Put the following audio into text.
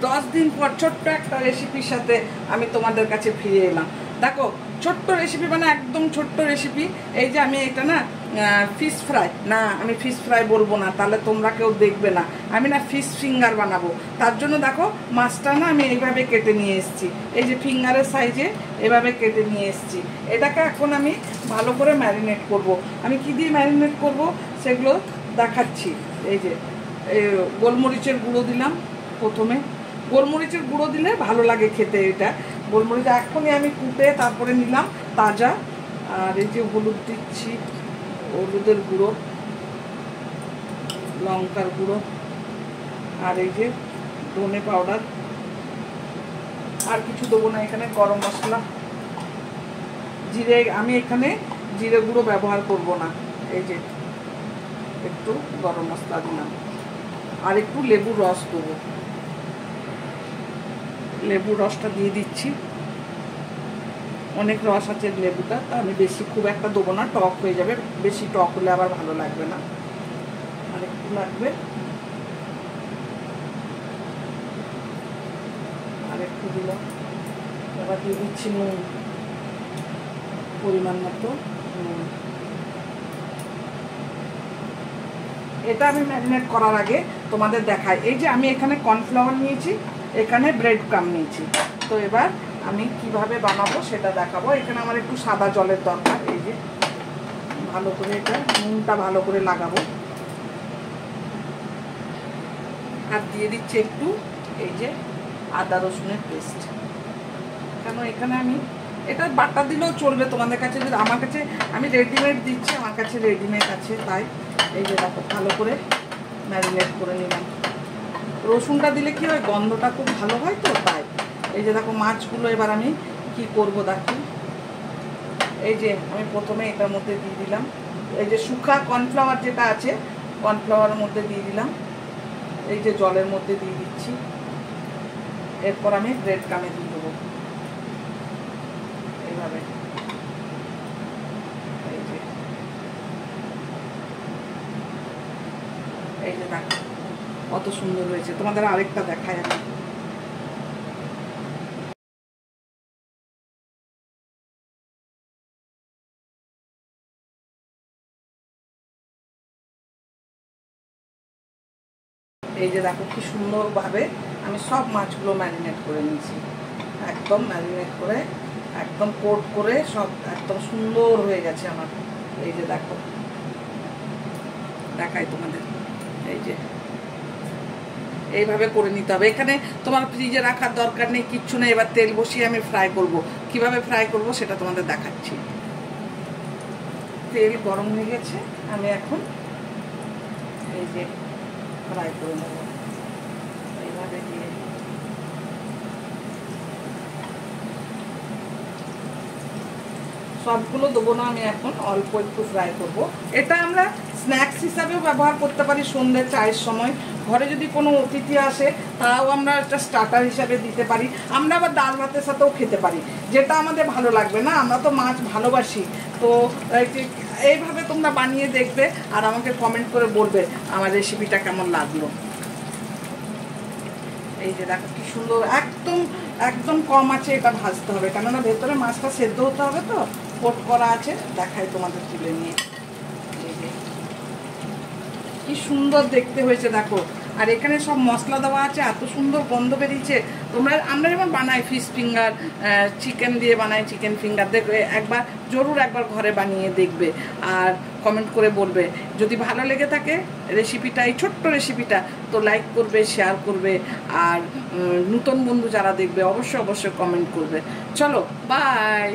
10 দিন পর ছোট্ট একটা রেসিপির সাথে আমি তোমাদের কাছে ফিরে এলাম। দেখো ছোট্ট রেসিপি, মানে একদম ছোট্ট রেসিপি। এই যে আমি এটা না ফিশ ফ্রাই, না আমি ফিশ ফ্রাই বলবো না, তাহলে তোমরা কেউ দেখবে না। আমি না ফিশ ফিঙ্গার বানাবো। তার জন্য দেখো মাছটা না আমি এইভাবে কেটে নিয়ে এসেছি, এই যে ফিঙ্গারের সাইজে এভাবে কেটে নিয়ে এসেছি। এটাকে এখন আমি ভালো করে ম্যারিনেট করব। আমি কি দিয়ে ম্যারিনেট করব সেগুলো দেখাচ্ছি। এই যে গোলমরিচের গুঁড়ো দিলাম প্রথমে। গোলমরিচের গুঁড়ো দিলে ভালো লাগে খেতে। এটা গোলমরিচ এখনই আমি কুটে তারপরে নিলাম তাজা। আর এই যে হলুদ দিচ্ছি, হলুদের গুঁড়ো, লঙ্কার গুঁড়ো, আর এই যে ধনে পাউডার। আর কিছু দেবো না এখানে। গরম মশলা, জিরে, আমি এখানে জিরে গুঁড়ো ব্যবহার করব না। এই যে একটু গরম মশলা দিলাম, আর একটু লেবুর রস দেবো। লেবুর রসটা দিয়ে দিচ্ছি, অনেক রস আছে লেবুটা, তা আমি বেশি খুব একটা দেবো না, টক হয়ে যাবে। বেশি টক হলে আবার ভালো লাগবে না। আর একটু লাগবে, আর একটু দিলাম। এবার দিয়ে দিচ্ছি নুন, পরিমাণ মতো নুন। এটা আমি ম্যারিনেট করার আগে তোমাদের দেখাই। এই যে আমি এখানে কর্নফ্লাওয়ার নিয়েছি, এখানে ব্রেড ক্রাম্ব নিয়েছি। তো এবার আমি কিভাবে বানাবো সেটা দেখাবো। এখানে আমার একটু সাদা জলের দরকার। এই যে ভালো করে এটা নুনটা ভালো করে লাগাবো। আর দিয়ে দিচ্ছি একটু এই যে আদা রসুনের পেস্ট। কেন এখানে আমি এটা বাটা দিলেও চলবে তোমাদের কাছে, যদি আমার কাছে আমি রেডিমেড দিচ্ছি, আমার কাছে রেডিমেড আছে, তাই এই যে দেখো ভালো করে ম্যারিনেট করে নিলাম। রসুনটা দিলে কি হয়, গন্ধটা খুব ভালো হয়, তো তাই। এই যে দেখো মাছগুলো এবার আমি কি করব দেখো। এই যে আমি প্রথমে এটার মধ্যে দিয়ে দিলাম এই যে শুকনা কর্নফ্লাওয়ার যেটা আছে, কর্নফ্লাওয়ারের মধ্যে দিয়ে দিলাম। এই যে জলের মধ্যে দিয়ে দিচ্ছি। এরপর আমি ব্রেড ক্রাম্বে দিয়ে দেবো এইভাবে। এই যে দেখো কত সুন্দর হয়েছে। তোমাদের আরেকটা দেখাই আমি। এই যে দেখো কি সুন্দরভাবে আমি সব মাছগুলো ম্যারিনেট করে নিয়েছি। একদম ম্যারিনেট করে একদম কোট করে সব একদম সুন্দর হয়ে গেছে আমার। এই যে দেখো দেখাই তোমাদের। এই যে এইভাবে করে নিতে হবে। এখানে তোমার ফ্রিজে রাখার দরকার নেই, কিচ্ছু নেই। এবার তেল বসিয়ে আমি ফ্রাই করব। কিভাবে ফ্রাই করব সেটা তোমাদের দেখাচ্ছি। তেল গরম হয়ে গেছে, আমি এখন এই যে ফ্রাই করে নেব এইভাবে দিয়ে। সবগুলো দেবো না আমি, এখন অল্প একটু ফ্রাই করব। এটা আমরা স্ন্যাক্স হিসাবেও ব্যবহার করতে পারি সন্ধ্যে চায়ের সময়। ঘরে যদি কোনো অতিথি আসে তাও আমরা একটা স্টার্টার হিসাবে দিতে পারি। আমরা আবার ডাল ভাতের সাথেও খেতে পারি, যেটা আমাদের ভালো লাগবে না। আমরা তো মাছ ভালোবাসি। তো এইভাবে তোমরা বানিয়ে দেখবে আর আমাকে কমেন্ট করে বলবে আমার রেসিপিটা কেমন লাগলো। এই যে দেখো কি সুন্দর, একদম একদম কম আছে এটা ভাজতে হবে, কেননা ভেতরে মাছটা সেদ্ধ হতে হবে, তো কোট করা আছে। দেখাই তোমাদের তুলে নিয়ে। কি সুন্দর দেখতে হয়েছে দেখো। আর এখানে সব মশলা দেওয়া আছে, এত সুন্দর গন্ধ বেরিয়েছে। আমরা যেমন বানাই ফিশ ফিঙ্গার, চিকেন দিয়ে বানাই চিকেন ফিঙ্গার, দেখবে একবার জরুর একবার ঘরে বানিয়ে দেখবে আর কমেন্ট করে বলবে। যদি ভালো লেগে থাকে রেসিপিটা, এই ছোট্ট রেসিপিটা, তো লাইক করবে, শেয়ার করবে। আর নতুন বন্ধু যারা দেখবে অবশ্যই অবশ্যই কমেন্ট করবে। চলো বাই।